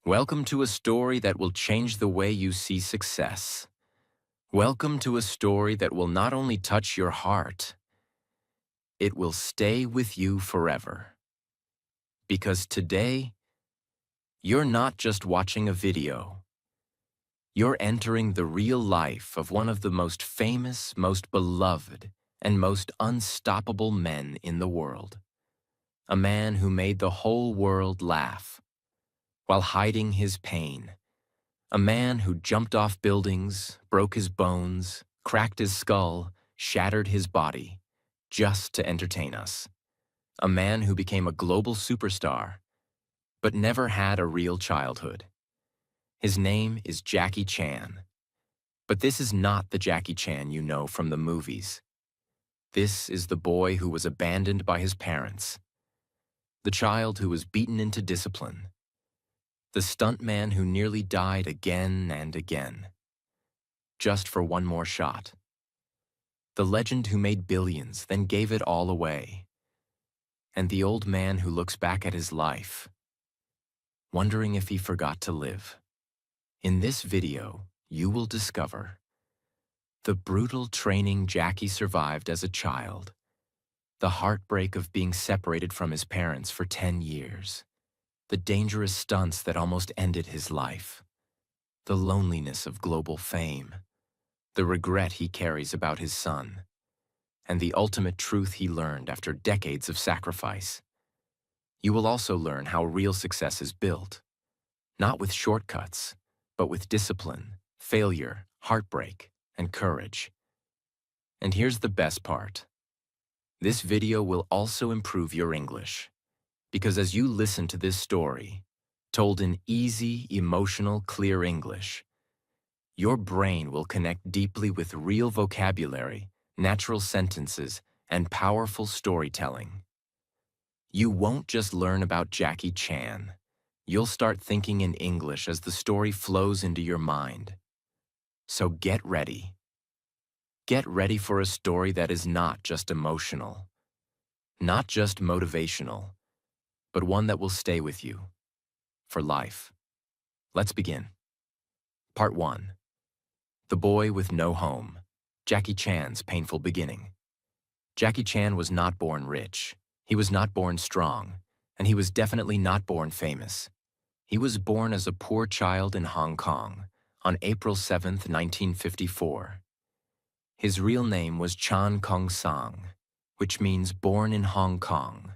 Welcome to a story that will change the way you see success. Welcome to a story that will not only touch your heart, it will stay with you forever. Because today, you're not just watching a video. You're entering the real life of one of the most famous, most beloved, and most unstoppable men in the world. A man who made the whole world laugh while hiding his pain. A man who jumped off buildings, broke his bones, cracked his skull, shattered his body, just to entertain us. A man who became a global superstar, but never had a real childhood. His name is Jackie Chan. But this is not the Jackie Chan you know from the movies. This is the boy who was abandoned by his parents. The child who was beaten into discipline. The stuntman who nearly died again and again, just for one more shot. The legend who made billions, then gave it all away. And the old man who looks back at his life, wondering if he forgot to live. In this video, you will discover the brutal training Jackie survived as a child, the heartbreak of being separated from his parents for 10 years, the dangerous stunts that almost ended his life, the loneliness of global fame, the regret he carries about his son, and the ultimate truth he learned after decades of sacrifice. You will also learn how real success is built, not with shortcuts, but with discipline, failure, heartbreak, and courage. And here's the best part. This video will also improve your English. Because as you listen to this story, told in easy, emotional, clear English, your brain will connect deeply with real vocabulary, natural sentences, and powerful storytelling. You won't just learn about Jackie Chan. You'll start thinking in English as the story flows into your mind. So get ready. Get ready for a story that is not just emotional, not just motivational, but one that will stay with you for life. Let's begin. Part 1. The Boy with No Home, Jackie Chan's Painful Beginning. Jackie Chan was not born rich, he was not born strong, and he was definitely not born famous. He was born as a poor child in Hong Kong on April 7, 1954. His real name was Chan Kong Sang, which means born in Hong Kong,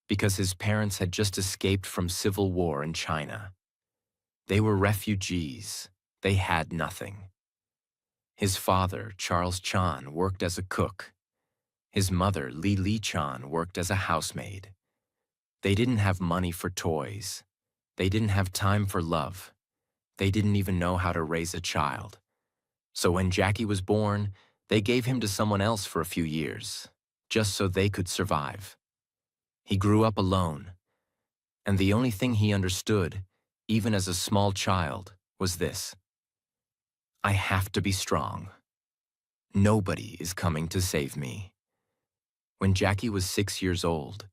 because his parents had just escaped from civil war in China. They were refugees. They had nothing. His father, Charles Chan, worked as a cook. His mother, Li Chan, worked as a housemaid. They didn't have money for toys. They didn't have time for love. They didn't even know how to raise a child. So when Jackie was born, they gave him to someone else for a few years, just so they could survive. He grew up alone, and the only thing he understood, even as a small child, was this: I have to be strong. Nobody is coming to save me. When Jackie was 6 years old,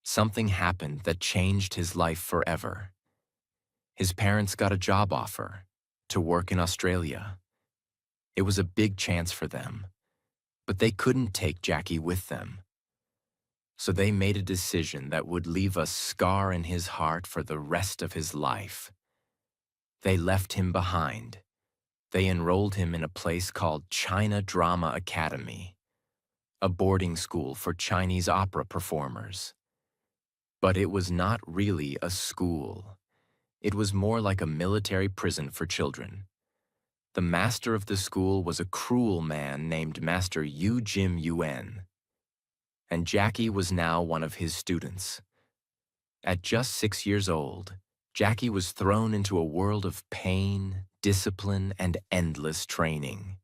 something happened that changed his life forever. His parents got a job offer to work in Australia. It was a big chance for them, but they couldn't take Jackie with them. So they made a decision that would leave a scar in his heart for the rest of his life. They left him behind. They enrolled him in a place called China Drama Academy, a boarding school for Chinese opera performers. But it was not really a school. It was more like a military prison for children. The master of the school was a cruel man named Master Yu Jim Yuen. And Jackie was now one of his students. At just 6 years old, Jackie was thrown into a world of pain, discipline, and endless training.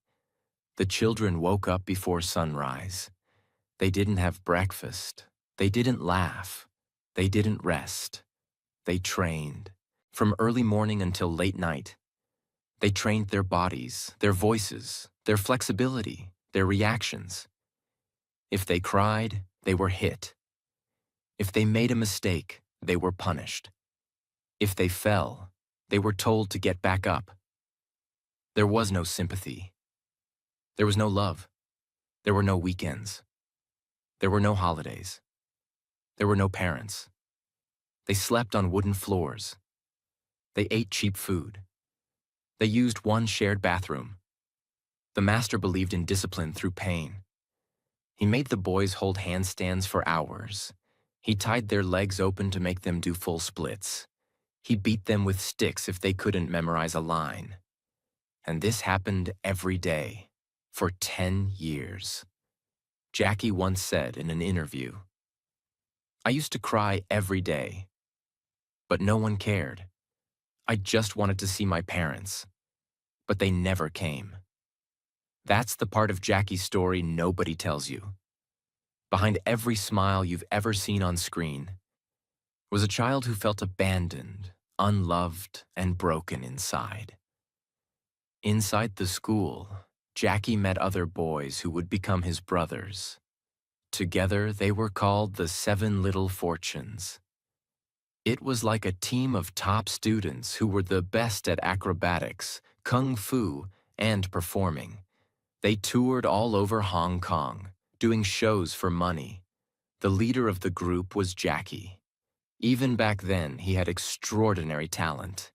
The children woke up before sunrise. They didn't have breakfast. They didn't laugh. They didn't rest. They trained. From early morning until late night. They trained their bodies, their voices, their flexibility, their reactions. If they cried, they were hit. If they made a mistake, they were punished. If they fell, They were told to get back up. There was no sympathy. There was no love. There were no weekends. There were no holidays. There were no parents. They slept on wooden floors. They ate cheap food. They used one shared bathroom. The master believed in discipline through pain. He made the boys hold handstands for hours. He tied their legs open to make them do full splits. He beat them with sticks if they couldn't memorize a line. And this happened every day, for 10 years. Jackie once said in an interview, "I used to cry every day, but no one cared. I just wanted to see my parents, but they never came." That's the part of Jackie's story nobody tells you. Behind every smile you've ever seen on screen was a child who felt abandoned, unloved, and broken inside. Inside the school, Jackie met other boys who would become his brothers. Together, they were called the Seven Little Fortunes. It was like a team of top students who were the best at acrobatics, kung fu, and performing. They toured all over Hong Kong, doing shows for money. The leader of the group was Jackie. Even back then, he had extraordinary talent.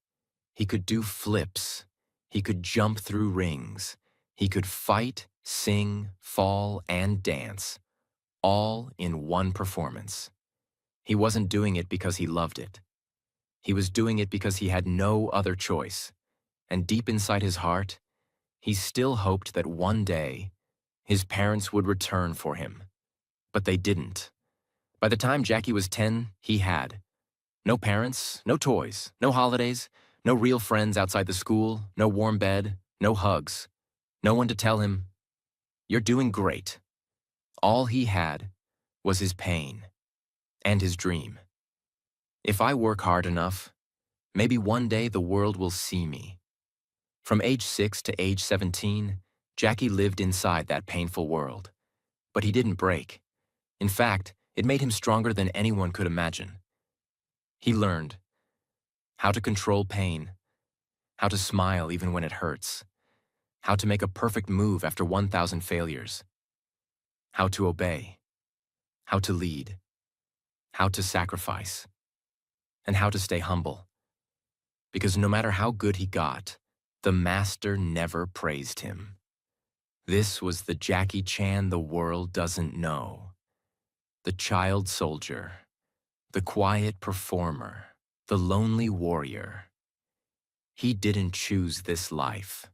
He could do flips. He could jump through rings. He could fight, sing, fall, and dance, all in one performance. He wasn't doing it because he loved it. He was doing it because he had no other choice. And deep inside his heart, he still hoped that one day, his parents would return for him. But they didn't. By the time Jackie was 10, he had no parents, no toys, no holidays, no real friends outside the school, no warm bed, no hugs, no one to tell him, "You're doing great." All he had was his pain and his dream. If I work hard enough, maybe one day the world will see me. From age 6 to age 17, Jackie lived inside that painful world. But he didn't break. In fact, it made him stronger than anyone could imagine. He learned how to control pain, how to smile even when it hurts, how to make a perfect move after 1,000 failures, how to obey, how to lead, how to sacrifice, and how to stay humble. Because no matter how good he got, the master never praised him. This was the Jackie Chan the world doesn't know. The child soldier, the quiet performer, the lonely warrior. He didn't choose this life,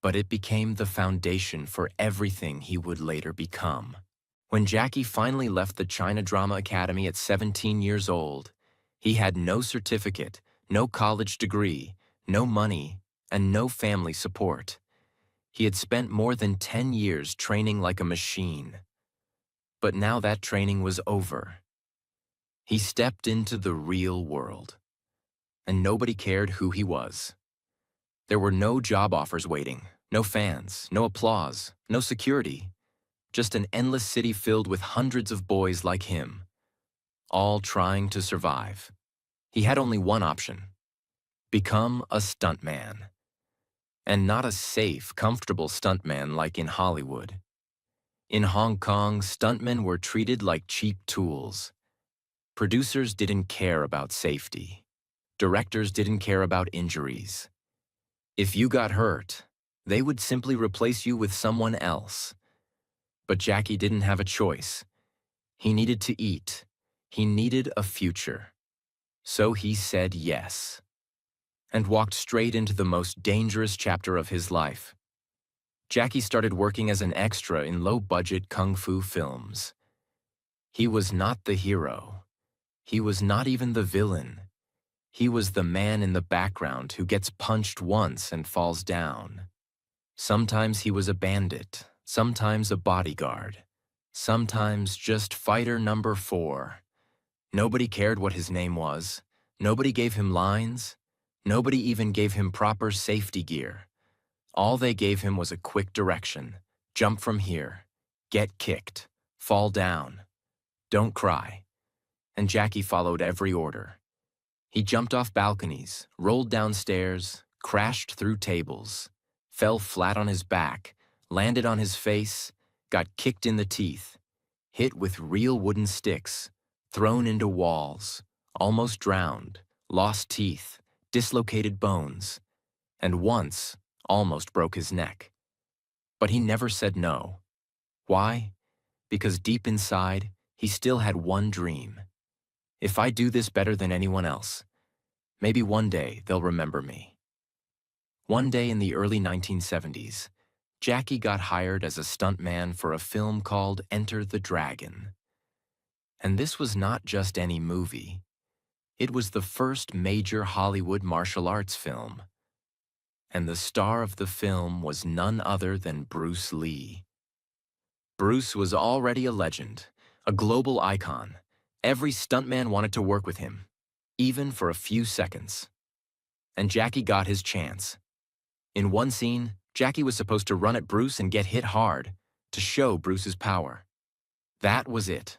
but it became the foundation for everything he would later become. When Jackie finally left the China Drama Academy at 17 years old, he had no certificate, no college degree, no money, and no family support. He had spent more than 10 years training like a machine. But now that training was over. He stepped into the real world, and nobody cared who he was. There were no job offers waiting, no fans, no applause, no security, just an endless city filled with hundreds of boys like him, all trying to survive. He had only one option: become a stuntman. And not a safe, comfortable stuntman like in Hollywood. In Hong Kong, stuntmen were treated like cheap tools. Producers didn't care about safety. Directors didn't care about injuries. If you got hurt, they would simply replace you with someone else. But Jackie didn't have a choice. He needed to eat. He needed a future. So he said yes, and walked straight into the most dangerous chapter of his life. Jackie started working as an extra in low-budget kung fu films. He was not the hero. He was not even the villain. He was the man in the background who gets punched once and falls down. Sometimes he was a bandit, sometimes a bodyguard, sometimes just fighter number 4. Nobody cared what his name was. Nobody gave him lines. Nobody even gave him proper safety gear. All they gave him was a quick direction: jump from here, get kicked, fall down, don't cry. And Jackie followed every order. He jumped off balconies, rolled down stairs, crashed through tables, fell flat on his back, landed on his face, got kicked in the teeth, hit with real wooden sticks, thrown into walls, almost drowned, lost teeth, dislocated bones, and once almost broke his neck. But he never said no. Why? Because deep inside, he still had one dream. If I do this better than anyone else, maybe one day they'll remember me. One day in the early 1970s, Jackie got hired as a stuntman for a film called Enter the Dragon. And this was not just any movie. It was the first major Hollywood martial arts film. And the star of the film was none other than Bruce Lee. Bruce was already a legend, a global icon. Every stuntman wanted to work with him, even for a few seconds. And Jackie got his chance. In one scene, Jackie was supposed to run at Bruce and get hit hard to show Bruce's power. That was it.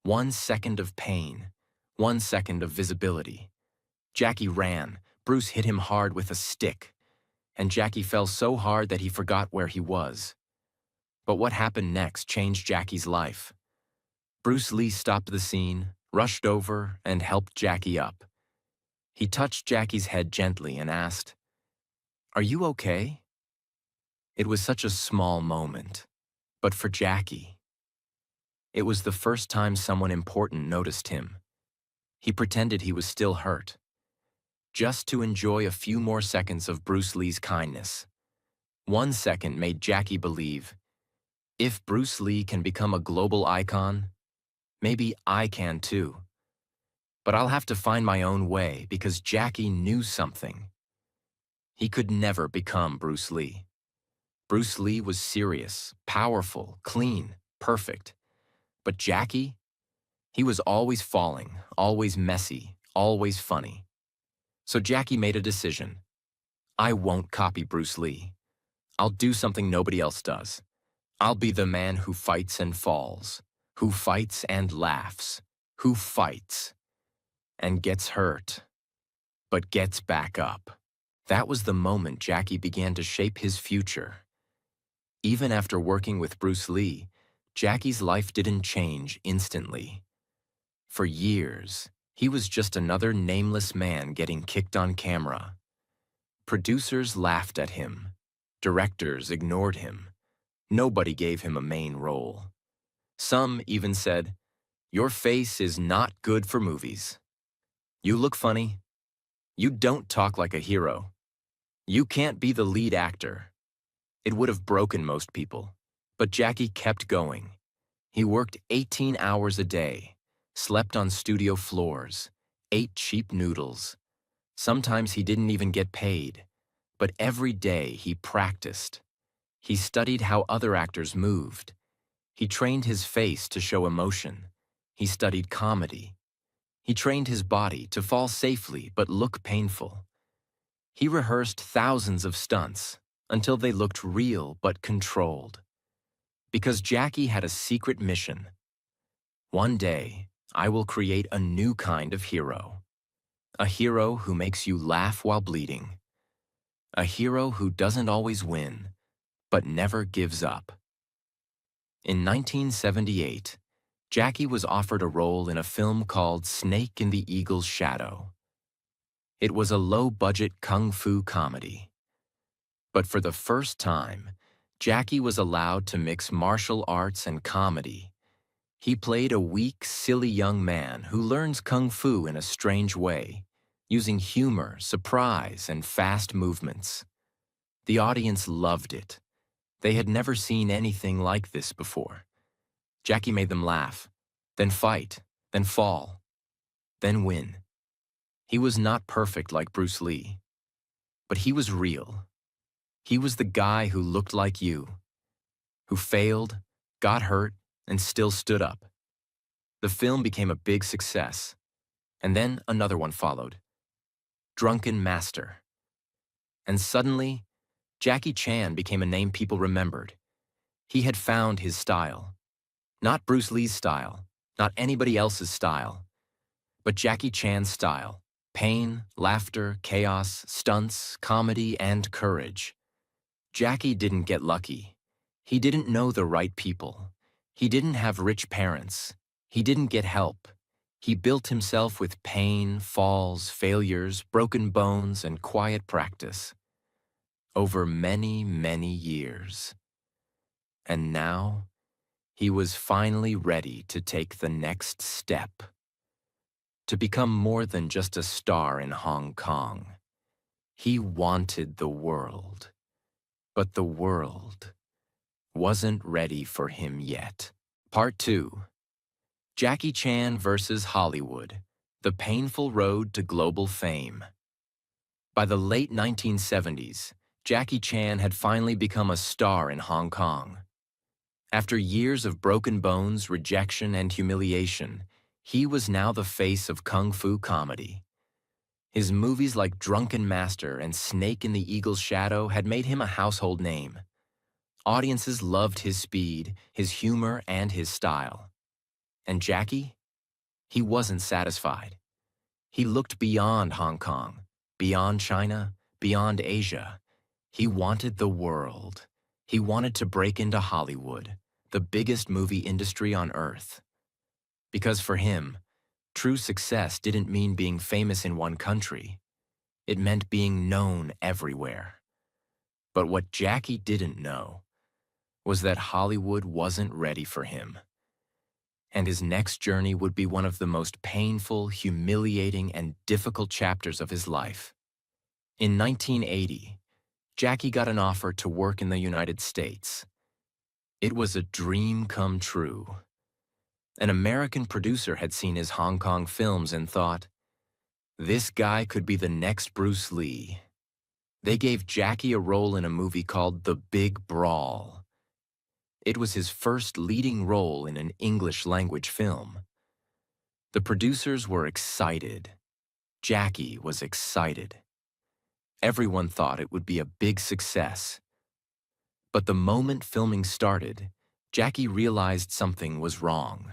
1 second of pain, 1 second of visibility. Jackie ran. Bruce hit him hard with a stick, and Jackie fell so hard that he forgot where he was. But what happened next changed Jackie's life. Bruce Lee stopped the scene, rushed over, and helped Jackie up. He touched Jackie's head gently and asked, "Are you okay?" It was such a small moment, but for Jackie, it was the first time someone important noticed him. He pretended he was still hurt, just to enjoy a few more seconds of Bruce Lee's kindness. 1 second made Jackie believe, if Bruce Lee can become a global icon, maybe I can too. But I'll have to find my own way because Jackie knew something. He could never become Bruce Lee. Bruce Lee was serious, powerful, clean, perfect. But Jackie? He was always falling, always messy, always funny. So Jackie made a decision. I won't copy Bruce Lee. I'll do something nobody else does. I'll be the man who fights and falls, who fights and laughs, who fights and gets hurt, but gets back up. That was the moment Jackie began to shape his future. Even after working with Bruce Lee, Jackie's life didn't change instantly. For years, he was just another nameless man getting kicked on camera. Producers laughed at him. Directors ignored him. Nobody gave him a main role. Some even said, "Your face is not good for movies. You look funny. You don't talk like a hero. You can't be the lead actor." It would have broken most people, but Jackie kept going. He worked 18 hours a day, slept on studio floors, ate cheap noodles. Sometimes he didn't even get paid, but every day he practiced. He studied how other actors moved. He trained his face to show emotion. He studied comedy. He trained his body to fall safely but look painful. He rehearsed thousands of stunts until they looked real but controlled. Because Jackie had a secret mission. One day, I will create a new kind of hero. A hero who makes you laugh while bleeding. A hero who doesn't always win, but never gives up. In 1978, Jackie was offered a role in a film called Snake in the Eagle's Shadow. It was a low-budget kung fu comedy. But for the first time, Jackie was allowed to mix martial arts and comedy. He played a weak, silly young man who learns kung fu in a strange way, using humor, surprise, and fast movements. The audience loved it. They had never seen anything like this before. Jackie made them laugh, then fight, then fall, then win. He was not perfect like Bruce Lee, but he was real. He was the guy who looked like you, who failed, got hurt, and still stood up. The film became a big success, and then another one followed, Drunken Master. And suddenly, Jackie Chan became a name people remembered. He had found his style. Not Bruce Lee's style, not anybody else's style, but Jackie Chan's style. Pain, laughter, chaos, stunts, comedy, and courage. Jackie didn't get lucky. He didn't know the right people. He didn't have rich parents. He didn't get help. He built himself with pain, falls, failures, broken bones, and quiet practice. Over many, many years. And now, he was finally ready to take the next step. To become more than just a star in Hong Kong. He wanted the world. But the world wasn't ready for him yet. Part 2. Jackie Chan versus Hollywood, the painful road to global fame. By the late 1970s, Jackie Chan had finally become a star in Hong Kong. After years of broken bones, rejection, and humiliation, he was now the face of kung fu comedy. His movies like Drunken Master and Snake in the Eagle's Shadow had made him a household name. Audiences loved his speed, his humor, and his style. And Jackie? He wasn't satisfied. He looked beyond Hong Kong, beyond China, beyond Asia. He wanted the world. He wanted to break into Hollywood, the biggest movie industry on earth. Because for him, true success didn't mean being famous in one country. It meant being known everywhere. But what Jackie didn't know was that Hollywood wasn't ready for him. And his next journey would be one of the most painful, humiliating, and difficult chapters of his life. In 1980, Jackie got an offer to work in the United States. It was a dream come true. An American producer had seen his Hong Kong films and thought, this guy could be the next Bruce Lee. They gave Jackie a role in a movie called The Big Brawl. It was his first leading role in an English-language film. The producers were excited. Jackie was excited. Everyone thought it would be a big success. But the moment filming started, Jackie realized something was wrong.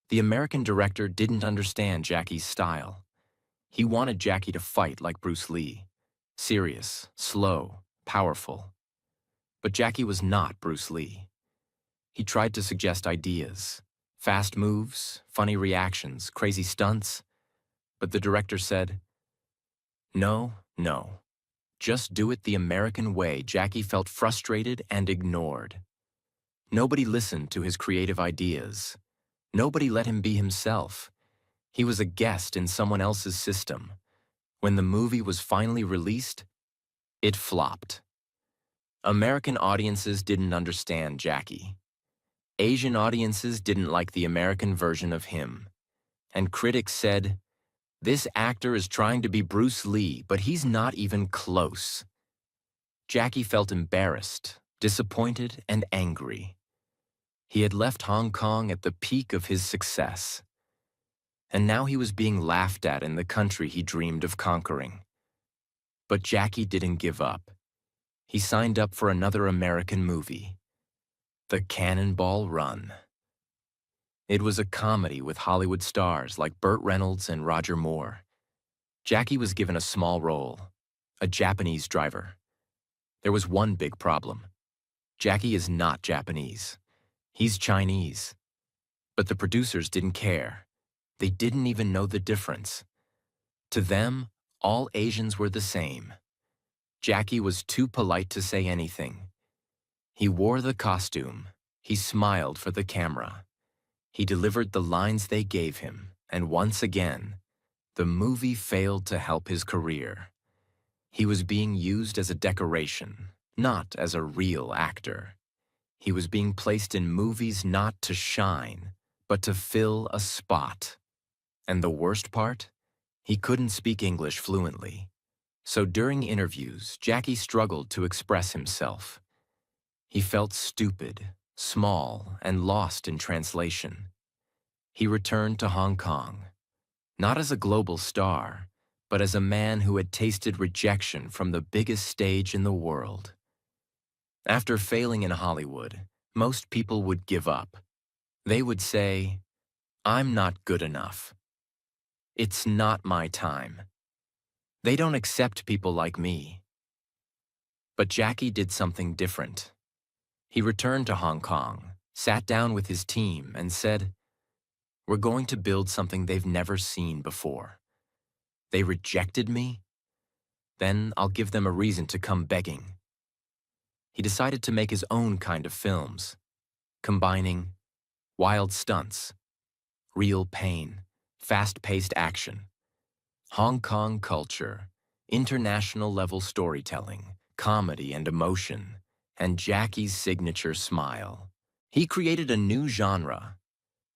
The American director didn't understand Jackie's style. He wanted Jackie to fight like Bruce Lee, serious, slow, powerful. But Jackie was not Bruce Lee. He tried to suggest ideas, fast moves, funny reactions, crazy stunts. But the director said, no, no. Just do it the American way. Jackie felt frustrated and ignored. Nobody listened to his creative ideas. Nobody let him be himself. He was a guest in someone else's system. When the movie was finally released, it flopped. American audiences didn't understand Jackie. Asian audiences didn't like the American version of him. And critics said, this actor is trying to be Bruce Lee, but he's not even close. Jackie felt embarrassed, disappointed, and angry. He had left Hong Kong at the peak of his success. And now he was being laughed at in the country he dreamed of conquering. But Jackie didn't give up. He signed up for another American movie, The Cannonball Run. It was a comedy with Hollywood stars like Burt Reynolds and Roger Moore. Jackie was given a small role, a Japanese driver. There was one big problem. Jackie is not Japanese. He's Chinese. But the producers didn't care. They didn't even know the difference. To them, all Asians were the same. Jackie was too polite to say anything. He wore the costume. He smiled for the camera. He delivered the lines they gave him, and once again, the movie failed to help his career. He was being used as a decoration, not as a real actor. He was being placed in movies not to shine, but to fill a spot. And the worst part? He couldn't speak English fluently. So during interviews, Jackie struggled to express himself. He felt stupid, small, and lost in translation. He returned to Hong Kong, not as a global star, but as a man who had tasted rejection from the biggest stage in the world. After failing in Hollywood, most people would give up. They would say, I'm not good enough. It's not my time. They don't accept people like me. But Jackie did something different. He returned to Hong Kong, sat down with his team, and said, "We're going to build something they've never seen before. They rejected me? Then I'll give them a reason to come begging." He decided to make his own kind of films, combining wild stunts, real pain, fast-paced action, Hong Kong culture, international-level storytelling, comedy and emotion, and Jackie's signature smile. He created a new genre,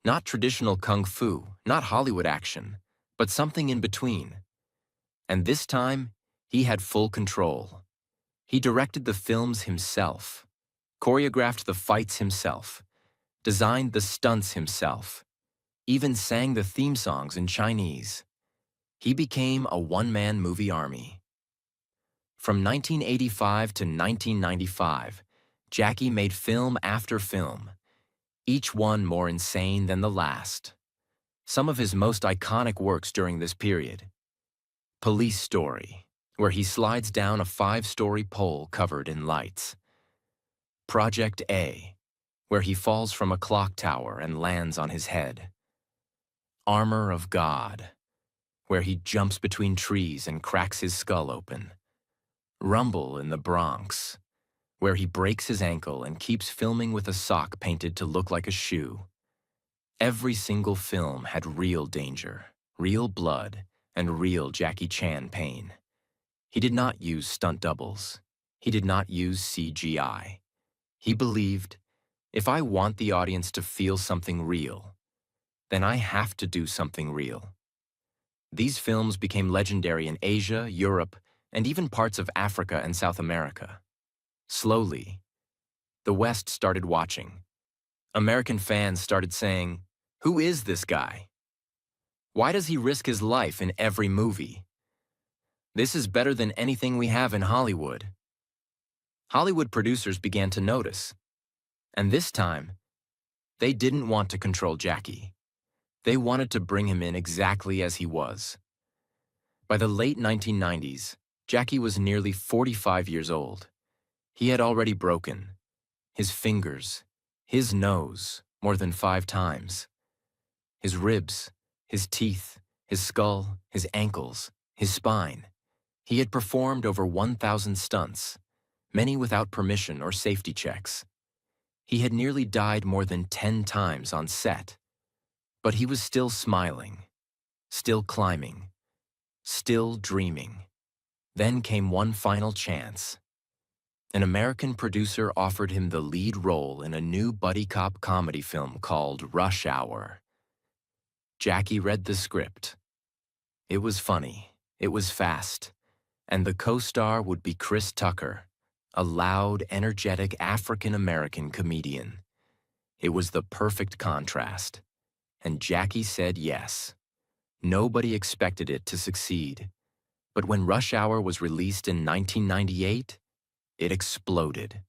not traditional kung fu, not Hollywood action, but something in between. And this time, he had full control. He directed the films himself, choreographed the fights himself, designed the stunts himself, even sang the theme songs in Chinese. He became a one-man movie army. From 1985 to 1995, Jackie made film after film, each one more insane than the last. Some of his most iconic works during this period: Police Story, where he slides down a 5-story pole covered in lights; Project A, where he falls from a clock tower and lands on his head; Armor of God, where he jumps between trees and cracks his skull open; Rumble in the Bronx, where he breaks his ankle and keeps filming with a sock painted to look like a shoe. Every single film had real danger, real blood, and real Jackie Chan pain. He did not use stunt doubles. He did not use CGI. He believed, if I want the audience to feel something real, then I have to do something real. These films became legendary in Asia, Europe, and even parts of Africa and South America. Slowly, the West started watching. American fans started saying, "Who is this guy? Why does he risk his life in every movie? This is better than anything we have in Hollywood." Hollywood producers began to notice. And this time, they didn't want to control Jackie. They wanted to bring him in exactly as he was. By the late 1990s, Jackie was nearly 45 years old. He had already broken his fingers, his nose, more than 5 times, his ribs, his teeth, his skull, his ankles, his spine. He had performed over 1,000 stunts, many without permission or safety checks. He had nearly died more than 10 times on set. But he was still smiling, still climbing, still dreaming. Then came one final chance. An American producer offered him the lead role in a new buddy cop comedy film called Rush Hour. Jackie read the script. It was funny, it was fast, and the co-star would be Chris Tucker, a loud, energetic African-American comedian. It was the perfect contrast, and Jackie said yes. Nobody expected it to succeed, but when Rush Hour was released in 1998, it exploded.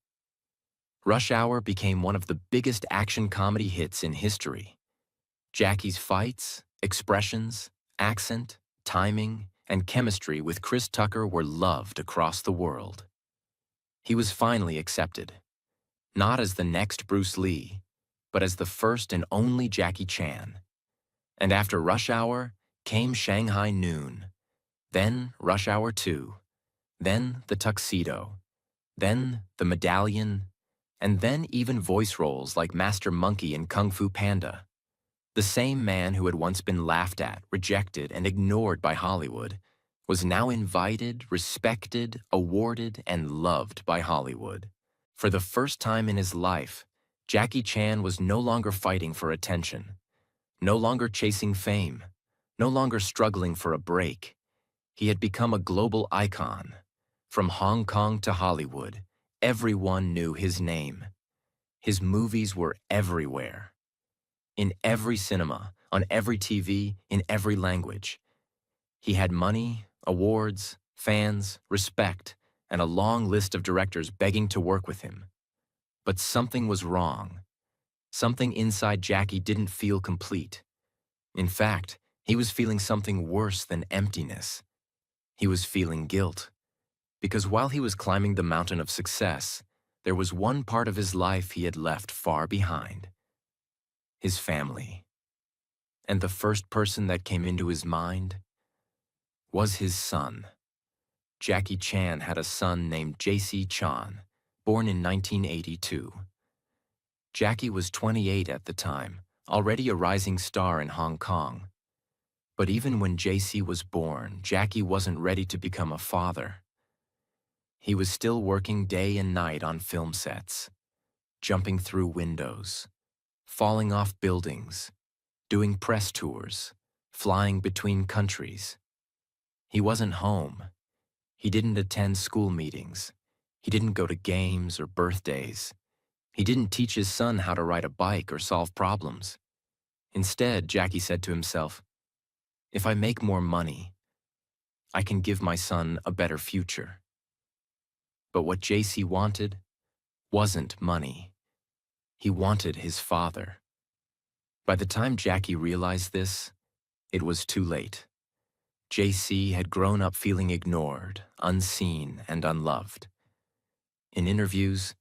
Rush Hour became one of the biggest action comedy hits in history. Jackie's fights, expressions, accent, timing, and chemistry with Chris Tucker were loved across the world. He was finally accepted, not as the next Bruce Lee, but as the first and only Jackie Chan. And after Rush Hour came Shanghai Noon, then Rush Hour 2, then The Tuxedo, then The Medallion, and then even voice roles like Master Monkey in Kung Fu Panda. The same man who had once been laughed at, rejected, and ignored by Hollywood was now invited, respected, awarded, and loved by Hollywood. For the first time in his life, Jackie Chan was no longer fighting for attention, no longer chasing fame, no longer struggling for a break. He had become a global icon. From Hong Kong to Hollywood, everyone knew his name. His movies were everywhere. In every cinema, on every TV, in every language. He had money, awards, fans, respect, and a long list of directors begging to work with him. But something was wrong. Something inside Jackie didn't feel complete. In fact, He was feeling something worse than emptiness. He was feeling guilt. Because while he was climbing the mountain of success, there was one part of his life he had left far behind: his family. And the first person that came into his mind was his son. Jackie Chan had a son named J.C. Chan, born in 1982. Jackie was 28 at the time, already a rising star in Hong Kong. But even when J.C. was born, Jackie wasn't ready to become a father. He was still working day and night on film sets, jumping through windows, falling off buildings, doing press tours, flying between countries. He wasn't home. He didn't attend school meetings. He didn't go to games or birthdays. He didn't teach his son how to ride a bike or solve problems. Instead, Jackie said to himself, "If I make more money, I can give my son a better future." But what JC wanted wasn't money. He wanted his father. By the time Jackie realized this, it was too late. JC had grown up feeling ignored, unseen, and unloved. In interviews,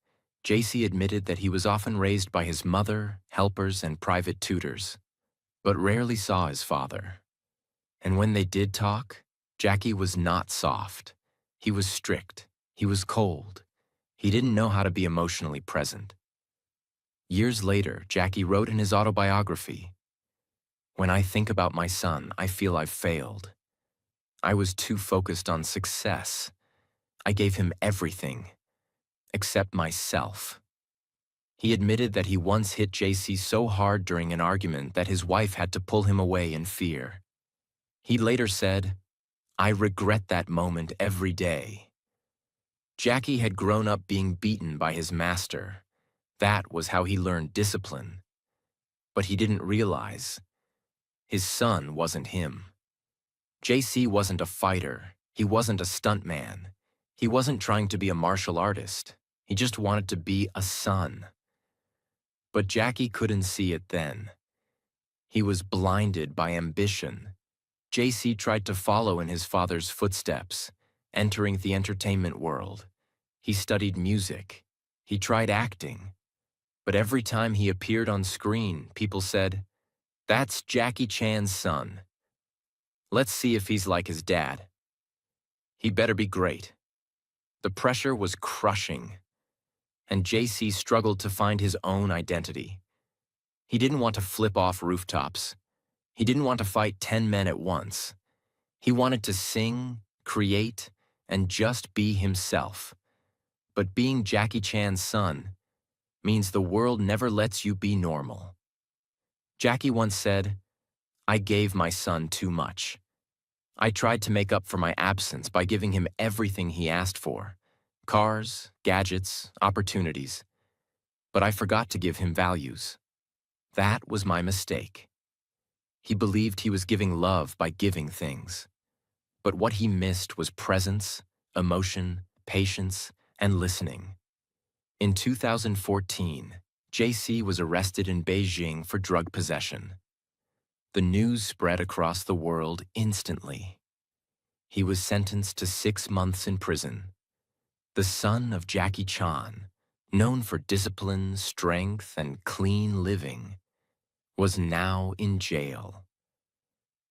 JC admitted that he was often raised by his mother, helpers, and private tutors, but rarely saw his father. And when they did talk, Jackie was not soft. He was strict. He was cold. He didn't know how to be emotionally present. Years later, Jackie wrote in his autobiography, "When I think about my son, I feel I've failed. I was too focused on success. I gave him everything, except myself." He admitted that he once hit JC so hard during an argument that his wife had to pull him away in fear. He later said, "I regret that moment every day." Jackie had grown up being beaten by his master. That was how he learned discipline. But he didn't realize his son wasn't him. JC wasn't a fighter. He wasn't a stuntman. He wasn't trying to be a martial artist. He just wanted to be a son. But Jackie couldn't see it then. He was blinded by ambition. JC tried to follow in his father's footsteps, entering the entertainment world. He studied music. He tried acting. But every time he appeared on screen, people said, "That's Jackie Chan's son. Let's see if he's like his dad. He better be great." The pressure was crushing, and JC struggled to find his own identity. He didn't want to flip off rooftops. He didn't want to fight 10 men at once. He wanted to sing, create, and just be himself. But being Jackie Chan's son means the world never lets you be normal. Jackie once said, "I gave my son too much. I tried to make up for my absence by giving him everything he asked for: cars, gadgets, opportunities. But I forgot to give him values. That was my mistake." He believed he was giving love by giving things. But what he missed was presence, emotion, patience, and listening. In 2014, JC was arrested in Beijing for drug possession. The news spread across the world instantly. He was sentenced to 6 months in prison. The son of Jackie Chan, known for discipline, strength, and clean living, was now in jail.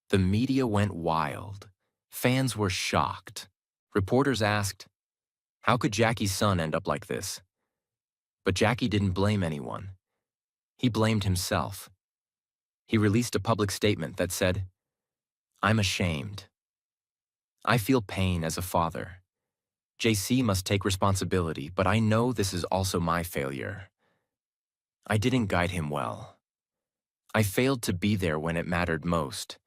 The media went wild. Fans were shocked. Reporters asked, "How could Jackie's son end up like this?" But Jackie didn't blame anyone. He blamed himself. He released a public statement that said, "I'm ashamed. I feel pain as a father. JC must take responsibility, but I know this is also my failure. I didn't guide him well. I failed to be there when it mattered most."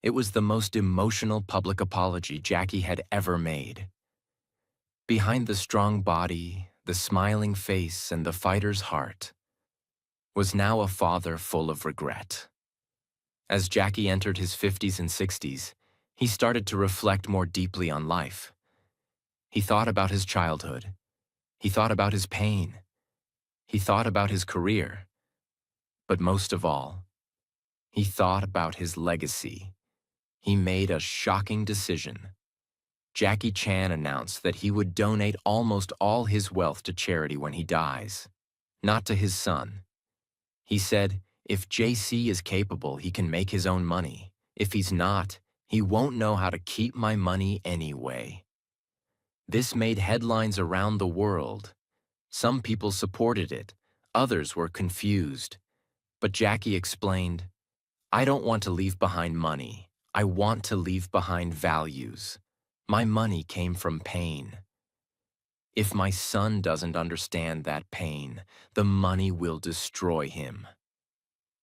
It was the most emotional public apology Jackie had ever made. Behind the strong body, the smiling face, and the fighter's heart was now a father full of regret. As Jackie entered his 50s and 60s, he started to reflect more deeply on life. He thought about his childhood. He thought about his pain. He thought about his career. But most of all, he thought about his legacy. He made a shocking decision. Jackie Chan announced that he would donate almost all his wealth to charity when he dies, not to his son. He said, if JC is capable, he can make his own money. If he's not, he won't know how to keep my money anyway. This made headlines around the world. Some people supported it, others were confused. But Jackie explained, I don't want to leave behind money. I want to leave behind values. My money came from pain. If my son doesn't understand that pain, the money will destroy him.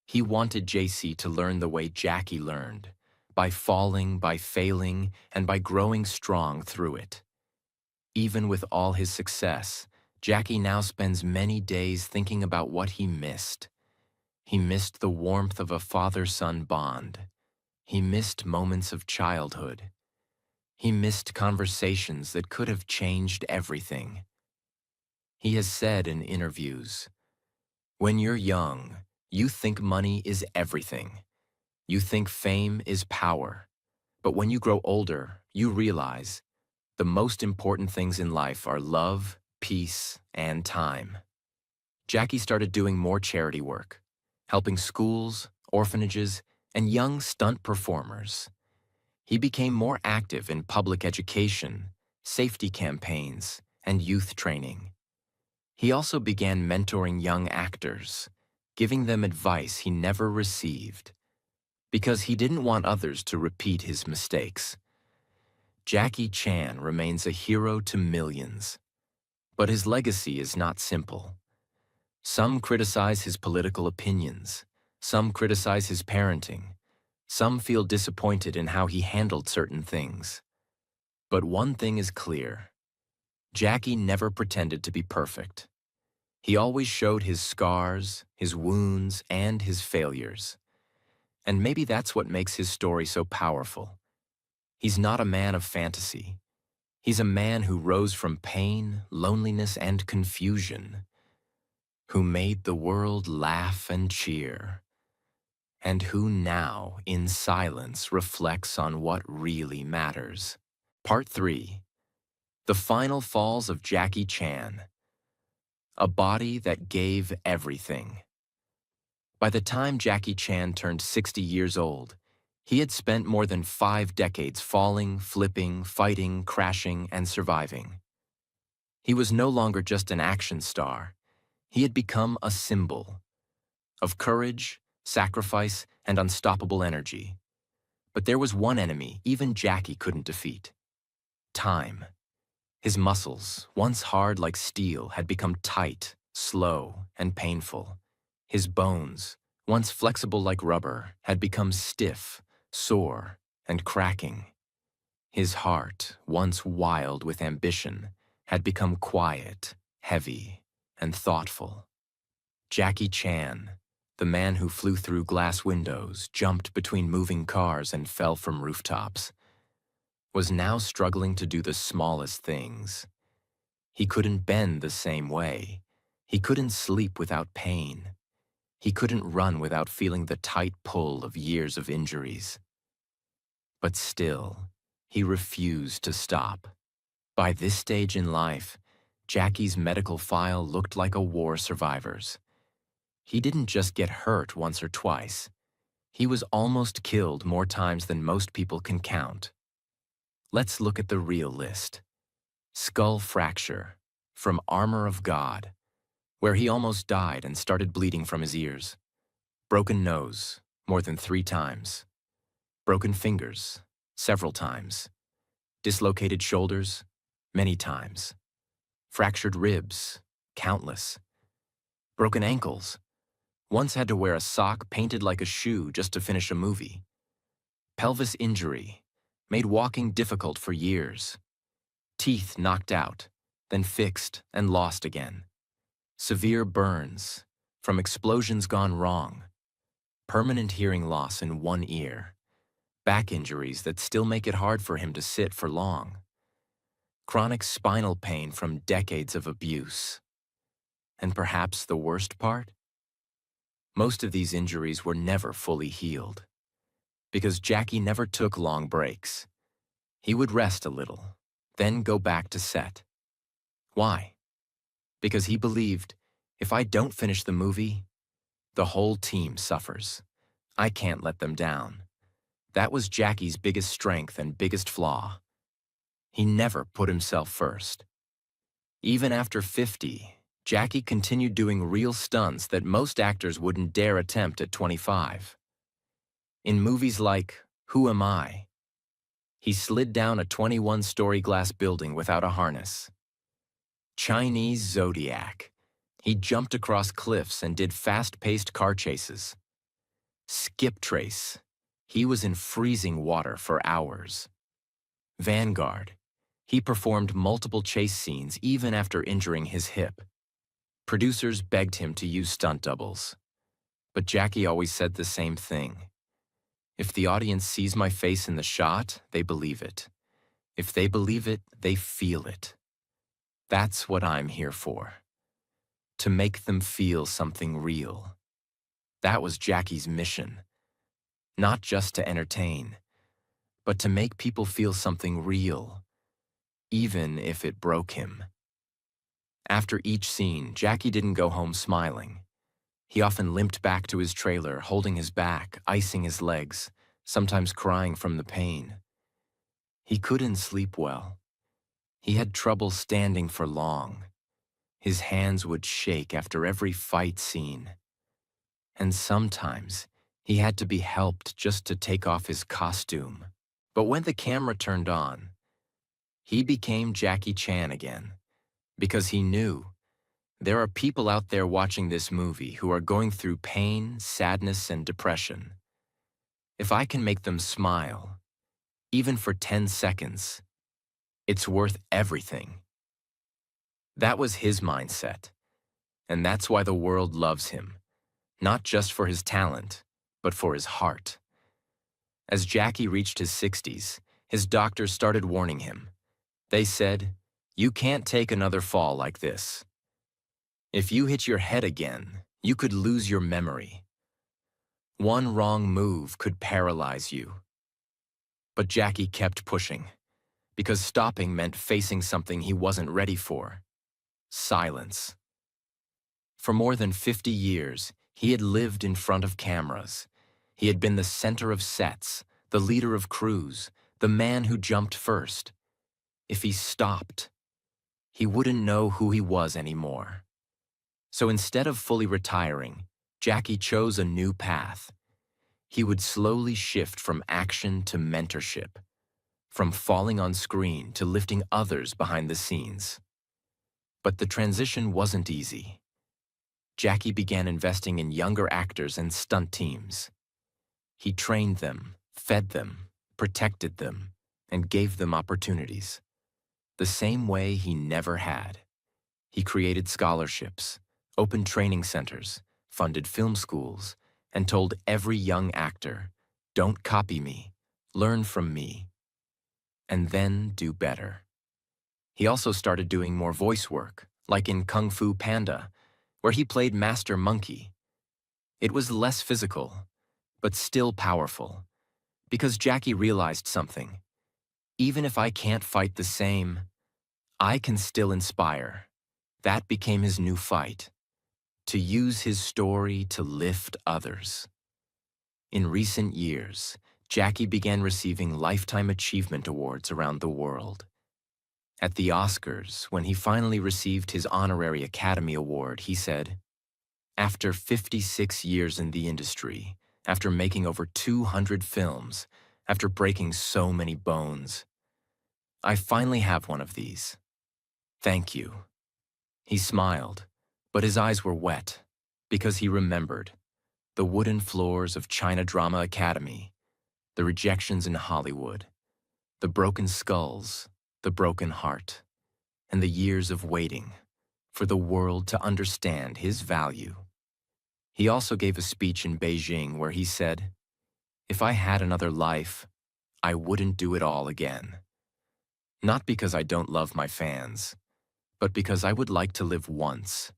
He wanted JC to learn the way Jackie learned, by falling, by failing, and by growing strong through it. Even with all his success, Jackie now spends many days thinking about what he missed. He missed the warmth of a father-son bond. He missed moments of childhood. He missed conversations that could have changed everything. He has said in interviews, when you're young, you think money is everything. You think fame is power. But when you grow older, you realize the most important things in life are love, peace, and time. Jackie started doing more charity work, helping schools, orphanages, and young stunt performers. He became more active in public education, safety campaigns, and youth training. He also began mentoring young actors, giving them advice he never received, because he didn't want others to repeat his mistakes. Jackie Chan remains a hero to millions, but his legacy is not simple. Some criticize his political opinions, some criticize his parenting, some feel disappointed in how he handled certain things. But one thing is clear. Jackie never pretended to be perfect. He always showed his scars, his wounds, and his failures. And maybe that's what makes his story so powerful. He's not a man of fantasy. He's a man who rose from pain, loneliness, and confusion, who made the world laugh and cheer, and who now, in silence, reflects on what really matters. Part 3. The Final Falls of Jackie Chan. A body that gave everything. By the time Jackie Chan turned 60 years old, he had spent more than 5 decades falling, flipping, fighting, crashing, and surviving. He was no longer just an action star. He had become a symbol of courage, sacrifice, and unstoppable energy. But there was one enemy even Jackie couldn't defeat: time. His muscles, once hard like steel, had become tight, slow, and painful. His bones, once flexible like rubber, had become stiff, sore, and cracking. His heart, once wild with ambition, had become quiet, heavy, and thoughtful. Jackie Chan, the man who flew through glass windows, jumped between moving cars, and fell from rooftops, was now struggling to do the smallest things. He couldn't bend the same way. He couldn't sleep without pain. He couldn't run without feeling the tight pull of years of injuries. But still, he refused to stop. By this stage in life, Jackie's medical file looked like a war survivor's. He didn't just get hurt once or twice. He was almost killed more times than most people can count. Let's look at the real list. Skull fracture from Armor of God, where he almost died and started bleeding from his ears. Broken nose, more than 3 times. Broken fingers, several times. Dislocated shoulders, many times. Fractured ribs, countless. Broken ankles. Once had to wear a sock painted like a shoe just to finish a movie. Pelvis injury, made walking difficult for years. Teeth knocked out, then fixed and lost again. Severe burns, from explosions gone wrong. Permanent hearing loss in one ear. Back injuries that still make it hard for him to sit for long. Chronic spinal pain from decades of abuse. And perhaps the worst part? Most of these injuries were never fully healed. because Jackie never took long breaks. He would rest a little, then go back to set. Why? Because he believed, if I don't finish the movie, the whole team suffers. I can't let them down. That was Jackie's biggest strength and biggest flaw. He never put himself first. Even after 50, Jackie continued doing real stunts that most actors wouldn't dare attempt at 25. In movies like Who Am I?, he slid down a 21-story glass building without a harness. Chinese Zodiac. He jumped across cliffs and did fast-paced car chases. Skip Trace. He was in freezing water for hours. Vanguard. He performed multiple chase scenes even after injuring his hip. Producers begged him to use stunt doubles. But Jackie always said the same thing. If the audience sees my face in the shot, they believe it. If they believe it, they feel it. That's what I'm here for. To make them feel something real. That was Jackie's mission. Not just to entertain, but to make people feel something real, even if it broke him. After each scene, Jackie didn't go home smiling. He often limped back to his trailer, holding his back, icing his legs, sometimes crying from the pain. He couldn't sleep well. He had trouble standing for long. His hands would shake after every fight scene. And sometimes, he had to be helped just to take off his costume. But when the camera turned on, he became Jackie Chan again, because he knew there are people out there watching this movie who are going through pain, sadness, and depression. If I can make them smile, even for 10 seconds, it's worth everything. That was his mindset, and that's why the world loves him, not just for his talent, but for his heart. As Jackie reached his 60s, his doctors started warning him. They said, "You can't take another fall like this. If you hit your head again, you could lose your memory. One wrong move could paralyze you." But Jackie kept pushing, because stopping meant facing something he wasn't ready for: silence. For more than 50 years, he had lived in front of cameras. He had been the center of sets, the leader of crews, the man who jumped first. If he stopped, he wouldn't know who he was anymore. So instead of fully retiring, Jackie chose a new path. He would slowly shift from action to mentorship, from falling on screen to lifting others behind the scenes. But the transition wasn't easy. Jackie began investing in younger actors and stunt teams. He trained them, fed them, protected them, and gave them opportunities. The same way he never had. He created scholarships, opened training centers, funded film schools, and told every young actor, "Don't copy me, learn from me, and then do better." He also started doing more voice work, like in Kung Fu Panda, where he played Master Monkey. It was less physical, but still powerful, because Jackie realized something. Even if I can't fight the same, I can still inspire. That became his new fight: to use his story to lift others. In recent years, Jackie began receiving Lifetime Achievement Awards around the world. At the Oscars, when he finally received his honorary Academy Award, he said, "After 56 years in the industry, after making over 200 films, after breaking so many bones, I finally have one of these. Thank you." He smiled, but his eyes were wet, because he remembered the wooden floors of China Drama Academy, the rejections in Hollywood, the broken skulls, the broken heart, and the years of waiting for the world to understand his value. He also gave a speech in Beijing where he said, "If I had another life, I wouldn't do it all again. Not because I don't love my fans, but because I would like to live once,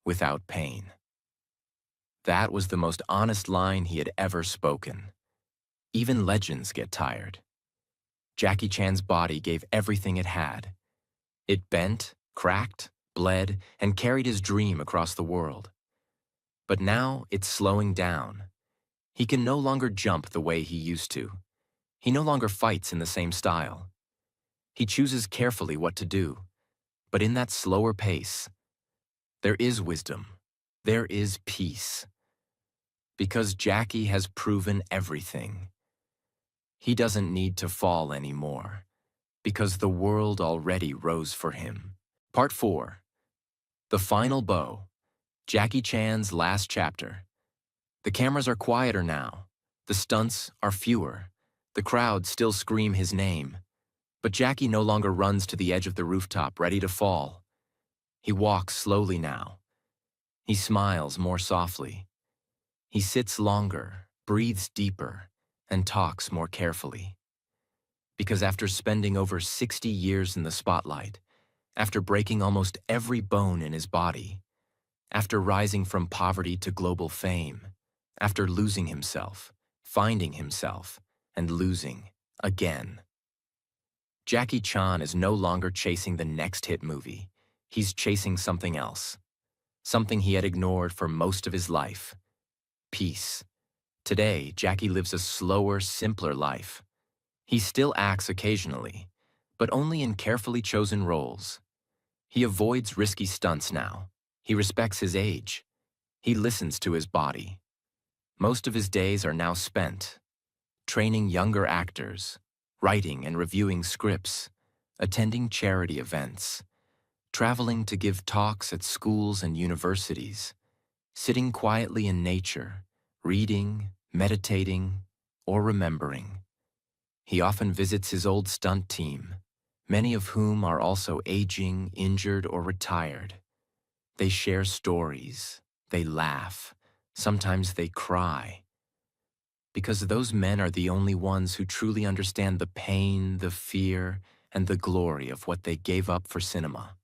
without pain." That was the most honest line he had ever spoken. Even legends get tired. Jackie Chan's body gave everything it had. It bent, cracked, bled, and carried his dream across the world. But now it's slowing down. He can no longer jump the way he used to. He no longer fights in the same style. He chooses carefully what to do. But in that slower pace, there is wisdom. There is peace. Because Jackie has proven everything. He doesn't need to fall anymore. Because the world already rose for him. Part 4. The Final Bow. Jackie Chan's last chapter. The cameras are quieter now. The stunts are fewer. The crowd still scream his name. But Jackie no longer runs to the edge of the rooftop, ready to fall. He walks slowly now. He smiles more softly. He sits longer, breathes deeper, and talks more carefully. Because after spending over 60 years in the spotlight, after breaking almost every bone in his body, after rising from poverty to global fame, after losing himself, finding himself, and losing again, Jackie Chan is no longer chasing the next hit movie. He's chasing something else. Something he had ignored for most of his life. Peace. Today, Jackie lives a slower, simpler life. He still acts occasionally, but only in carefully chosen roles. He avoids risky stunts now. He respects his age. He listens to his body. Most of his days are now spent training younger actors, writing and reviewing scripts, attending charity events, traveling to give talks at schools and universities, sitting quietly in nature, reading, meditating, or remembering. He often visits his old stunt team, many of whom are also aging, injured, or retired. They share stories, they laugh, sometimes they cry. Because those men are the only ones who truly understand the pain, the fear, and the glory of what they gave up for cinema.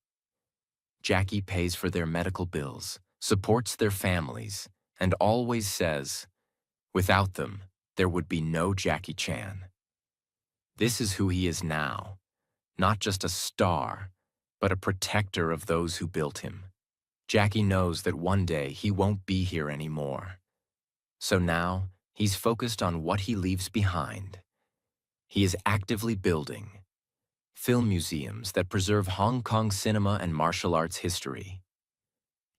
Jackie pays for their medical bills, supports their families, and always says, without them, there would be no Jackie Chan. This is who he is now, not just a star, but a protector of those who built him. Jackie knows that one day he won't be here anymore. So now, he's focused on what he leaves behind. He is actively building film museums that preserve Hong Kong cinema and martial arts history,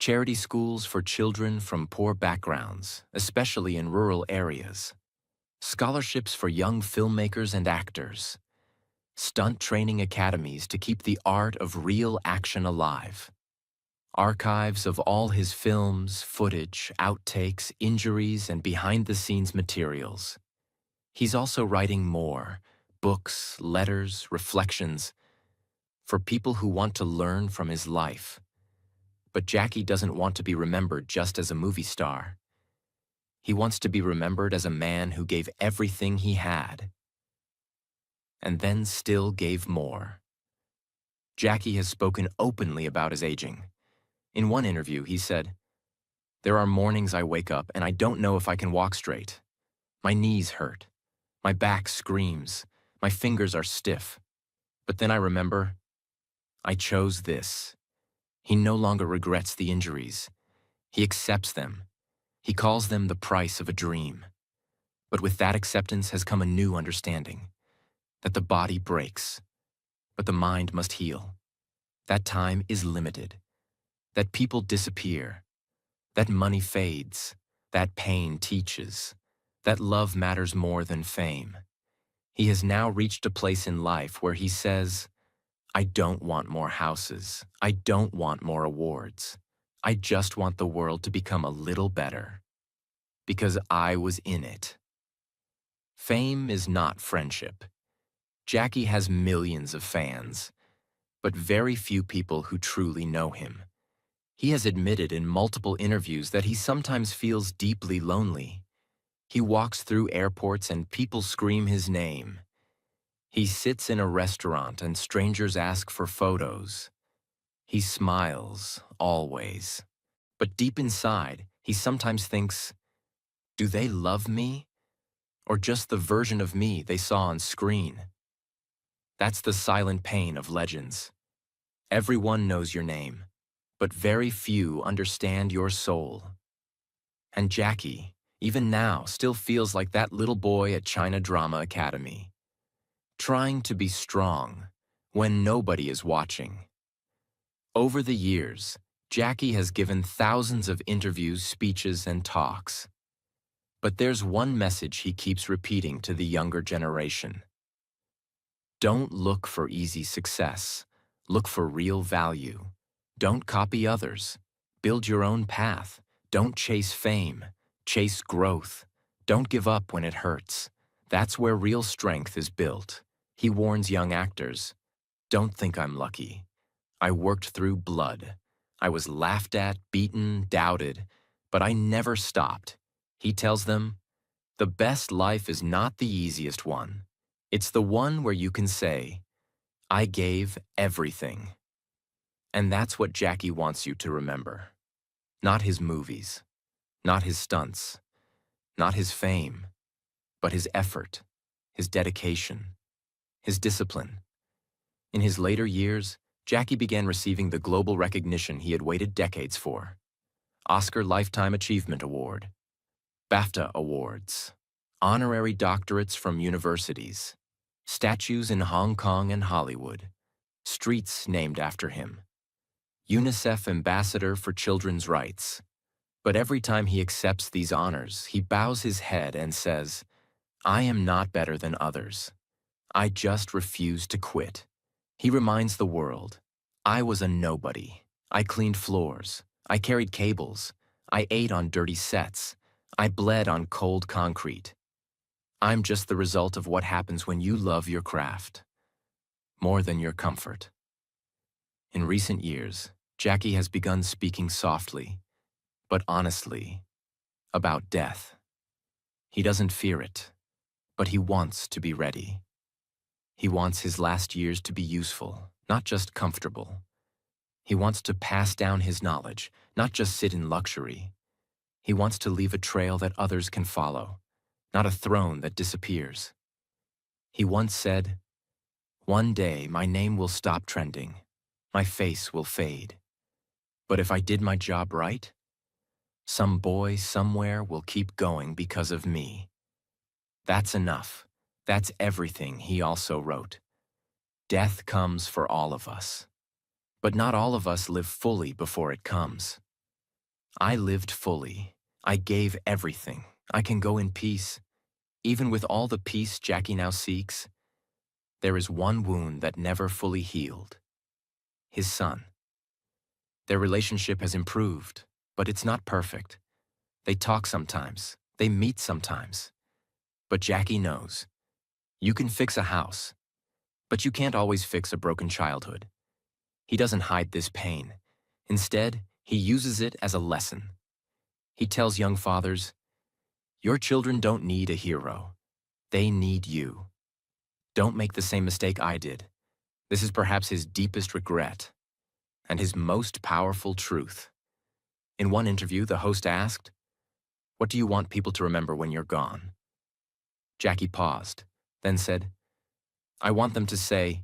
charity schools for children from poor backgrounds, especially in rural areas, scholarships for young filmmakers and actors, stunt training academies to keep the art of real action alive, archives of all his films, footage, outtakes, injuries, and behind-the-scenes materials. He's also writing more, books, letters, reflections, for people who want to learn from his life. But Jackie doesn't want to be remembered just as a movie star. He wants to be remembered as a man who gave everything he had, and then still gave more. Jackie has spoken openly about his aging. In one interview, he said, "There are mornings I wake up and I don't know if I can walk straight. My knees hurt. My back screams. My fingers are stiff. But then I remember, I chose this." He no longer regrets the injuries. He accepts them. He calls them the price of a dream. But with that acceptance has come a new understanding, that the body breaks, but the mind must heal. That time is limited. That people disappear. That money fades. That pain teaches. That love matters more than fame. He has now reached a place in life where he says, I don't want more houses. I don't want more awards. I just want the world to become a little better. Because I was in it. Fame is not friendship. Jackie has millions of fans, but very few people who truly know him. He has admitted in multiple interviews that he sometimes feels deeply lonely. He walks through airports and people scream his name. He sits in a restaurant and strangers ask for photos. He smiles, always. But deep inside, he sometimes thinks, do they love me? or just the version of me they saw on screen. That's the silent pain of legends. Everyone knows your name, but very few understand your soul. And Jackie, even now, still feels like that little boy at China Drama Academy, trying to be strong when nobody is watching. Over the years, Jackie has given thousands of interviews, speeches, and talks. But there's one message he keeps repeating to the younger generation. Don't look for easy success. Look for real value. Don't copy others. Build your own path. Don't chase fame. Chase growth. Don't give up when it hurts. That's where real strength is built. He warns young actors, don't think I'm lucky. I worked through blood. I was laughed at, beaten, doubted, but I never stopped. He tells them, the best life is not the easiest one. It's the one where you can say, I gave everything. And that's what Jackie wants you to remember. Not his movies, not his stunts, not his fame, but his effort, his dedication, his discipline. In his later years, Jackie began receiving the global recognition he had waited decades for. Oscar Lifetime Achievement Award, BAFTA Awards, honorary doctorates from universities, statues in Hong Kong and Hollywood, streets named after him, UNICEF Ambassador for Children's Rights. But every time he accepts these honors, he bows his head and says, I am not better than others. I just refuse to quit. He reminds the world, I was a nobody. I cleaned floors. I carried cables. I ate on dirty sets. I bled on cold concrete. I'm just the result of what happens when you love your craft, more than your comfort. In recent years, Jackie has begun speaking softly, but honestly, about death. He doesn't fear it, but he wants to be ready. He wants his last years to be useful, not just comfortable. He wants to pass down his knowledge, not just sit in luxury. He wants to leave a trail that others can follow, not a throne that disappears. He once said, one day my name will stop trending, my face will fade. But if I did my job right, some boy somewhere will keep going because of me. That's enough. That's everything, he also wrote. Death comes for all of us. But not all of us live fully before it comes. I lived fully. I gave everything. I can go in peace. Even with all the peace Jackie now seeks, there is one wound that never fully healed. His son. Their relationship has improved, but it's not perfect. They talk sometimes. They meet sometimes. But Jackie knows. You can fix a house, but you can't always fix a broken childhood. He doesn't hide this pain. Instead, he uses it as a lesson. He tells young fathers, your children don't need a hero. They need you. Don't make the same mistake I did. This is perhaps his deepest regret and his most powerful truth. In one interview, the host asked, what do you want people to remember when you're gone? Jackie paused, then said, I want them to say,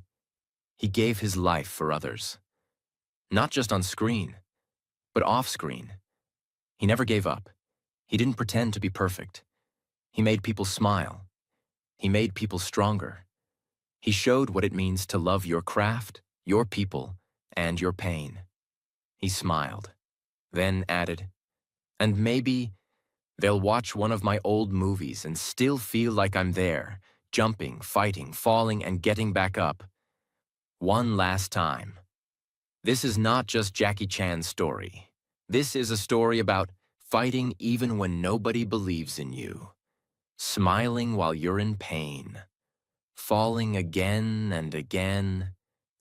he gave his life for others. Not just on screen, but off screen. He never gave up. He didn't pretend to be perfect. He made people smile. He made people stronger. He showed what it means to love your craft, your people, and your pain. He smiled, then added, and maybe they'll watch one of my old movies and still feel like I'm there, jumping, fighting, falling, and getting back up. One last time. This is not just Jackie Chan's story. This is a story about fighting even when nobody believes in you, smiling while you're in pain, falling again and again,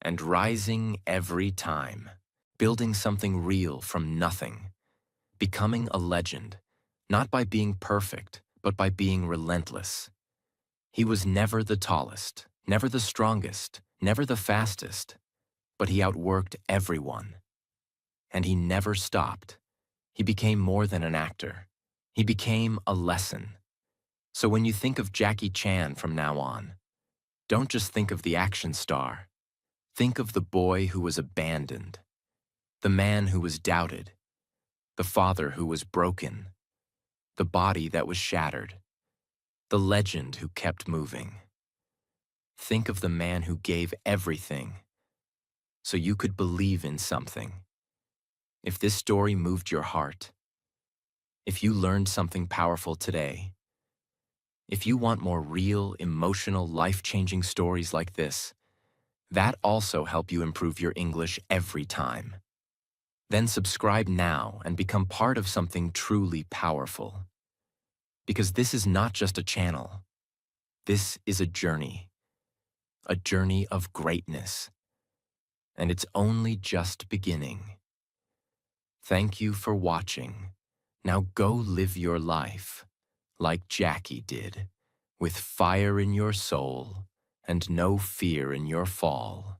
and rising every time, building something real from nothing, becoming a legend, not by being perfect, but by being relentless. He was never the tallest, never the strongest, never the fastest, but he outworked everyone. And he never stopped. He became more than an actor. He became a lesson. So when you think of Jackie Chan from now on, don't just think of the action star. Think of the boy who was abandoned, the man who was doubted, the father who was broken, the body that was shattered, the legend who kept moving. Think of the man who gave everything so you could believe in something. If this story moved your heart, if you learned something powerful today, if you want more real, emotional, life-changing stories like this, that also help you improve your English every time. Then subscribe now and become part of something truly powerful. Because this is not just a channel. This is a journey of greatness. And it's only just beginning. Thank you for watching. Now go live your life like Jackie did, with fire in your soul and no fear in your fall.